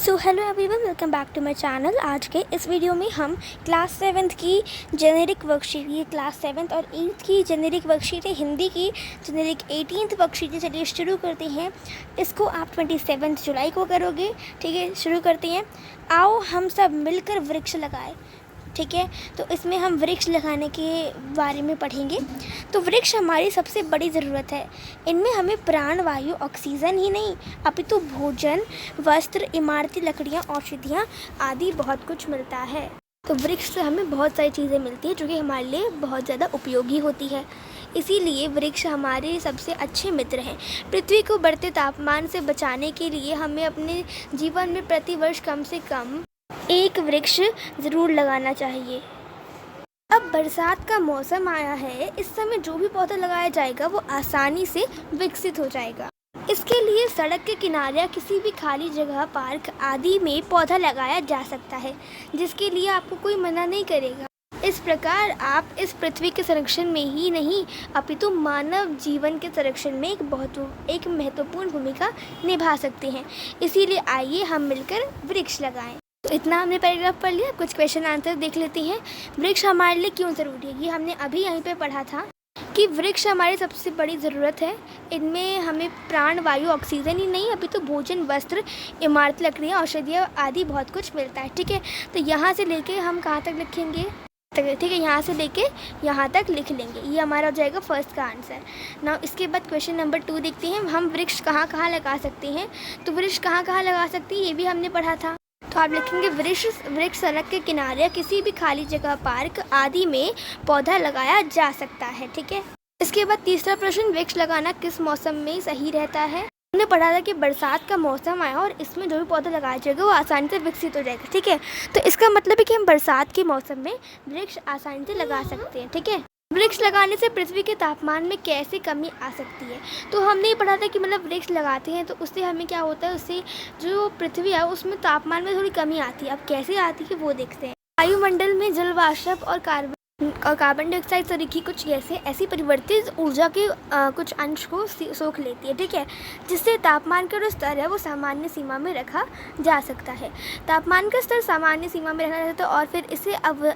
So hello everyone, welcome back to my channel. आज के इस वीडियो में हम क्लास 7th की जेनेरिक वर्कशीट, ये क्लास 7th और 8th की जेनेरिक वर्कशीट है, हिंदी की जेनेरिक 18th वर्कशीट है। चलिए शुरू करते हैं। इसको आप 27 जुलाई को करोगे, ठीक है। शुरू करते हैं। आओ हम सब मिलकर वृक्ष लगाएं, ठीक है। तो इसमें हम वृक्ष लगाने के बारे में पढ़ेंगे। तो वृक्ष हमारी सबसे बड़ी ज़रूरत है। इनमें हमें प्राण वायु, ऑक्सीजन ही नहीं अपितु भोजन, वस्त्र, इमारती लकड़ियाँ, औषधियाँ आदि बहुत कुछ मिलता है। तो वृक्ष से हमें बहुत सारी चीज़ें मिलती हैं जो कि हमारे लिए बहुत ज़्यादा उपयोगी होती है। इसीलिए वृक्ष हमारे सबसे अच्छे मित्र हैं। पृथ्वी को बढ़ते तापमान से बचाने के लिए हमें अपने जीवन में प्रतिवर्ष कम से कम एक वृक्ष ज़रूर लगाना चाहिए। अब बरसात का मौसम आया है। इस समय जो भी पौधा लगाया जाएगा वो आसानी से विकसित हो जाएगा। इसके लिए सड़क के किनारे या किसी भी खाली जगह, पार्क आदि में पौधा लगाया जा सकता है, जिसके लिए आपको कोई मना नहीं करेगा। इस प्रकार आप इस पृथ्वी के संरक्षण में ही नहीं अपितु मानव जीवन के संरक्षण में एक महत्वपूर्ण भूमिका निभा सकते हैं। इसीलिए आइए हम मिलकर वृक्ष लगाएं। तो इतना हमने पैराग्राफ पढ़ लिया। कुछ क्वेश्चन आंसर देख लेते हैं। वृक्ष हमारे लिए क्यों ज़रूरी है, ये हमने अभी यहीं पे पढ़ा था कि वृक्ष हमारी सबसे बड़ी ज़रूरत है। इनमें हमें प्राण वायु, ऑक्सीजन ही नहीं अभी तो भोजन, वस्त्र, इमारत लकड़ियाँ, औषधियाँ आदि बहुत कुछ मिलता है, ठीक है। तो यहाँ से लेके हम कहाँ तक लिखेंगे, ठीक है, यहाँ से लेके यहाँ तक लिख लेंगे। ये हमारा हो जाएगा फर्स्ट का आंसर। नाउ इसके बाद क्वेश्चन नंबर 2 देखते हैं। हम वृक्ष कहाँ कहाँ लगा सकते हैं। तो वृक्ष कहाँ कहाँ लगा सकते हैं ये भी हमने पढ़ा था। तो आप लिखेंगे वृक्ष सड़क के किनारे, किसी भी खाली जगह, पार्क आदि में पौधा लगाया जा सकता है, ठीक है। इसके बाद तीसरा प्रश्न, वृक्ष लगाना किस मौसम में सही रहता है। हमने पढ़ा था कि बरसात का मौसम आया और इसमें जो भी पौधा लगाया जाएगा वो आसानी से विकसित हो जाएगा, ठीक है। तो इसका मतलब है कि हम बरसात के मौसम में वृक्ष आसानी से लगा सकते हैं, ठीक है। वृक्ष लगाने से पृथ्वी के तापमान में कैसे कमी आ सकती है। तो हमने ये पढ़ा था कि मतलब वृक्ष लगाते हैं तो उससे हमें क्या होता है, उससे जो पृथ्वी है उसमें तापमान में थोड़ी कमी आती है। अब कैसे आती है वो देखते हैं। वायुमंडल में जल वाष्प और कार्बन डाइऑक्साइड सरीखी कुछ गैसें ऐसी परिवर्तित ऊर्जा के कुछ अंश को सोख लेती है, ठीक है, जिससे तापमान का जो स्तर है वो सामान्य सीमा में रखा जा सकता है। तापमान का स्तर सामान्य सीमा में रखा जाता है और फिर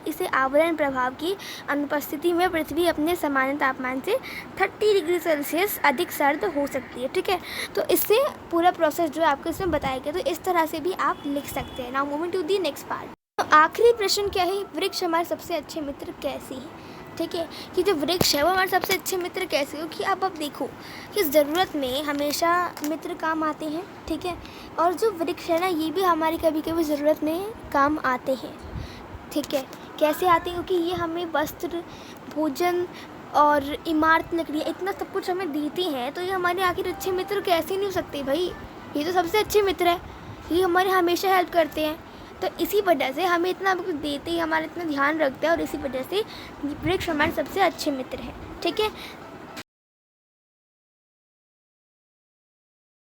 इसे आवरण प्रभाव की अनुपस्थिति में पृथ्वी अपने सामान्य तापमान से 30 डिग्री सेल्सियस अधिक सर्द हो सकती है, ठीक है। तो इससे पूरा प्रोसेस जो है आपको इसमें बताया गया। तो इस तरह से भी आप लिख सकते हैं। Now moving to the next part. तो आखिरी प्रश्न क्या है, वृक्ष हमारे सबसे अच्छे मित्र कैसे हैं, ठीक है। कि जो वृक्ष है वो हमारे सबसे अच्छे मित्र कैसे, क्योंकि अब देखो कि ज़रूरत में हमेशा मित्र काम आते हैं, ठीक है। और जो वृक्ष है ना ये भी हमारी कभी कभी ज़रूरत में काम आते हैं, ठीक है। कैसे आते हैं, क्योंकि ये हमें वस्त्र, भोजन और इमारत लकड़ियाँ इतना सब कुछ हमें देती हैं। तो ये हमारे आखिर अच्छे मित्र कैसे नहीं हो सकते भाई, ये तो सबसे अच्छे मित्र है, ये हमारे हमेशा हेल्प करते हैं। तो इसी वजह से हमें इतना कुछ देते हैं, हमारा इतना ध्यान रखते हैं और इसी वजह से वृक्ष हमारे सबसे अच्छे मित्र हैं, ठीक है।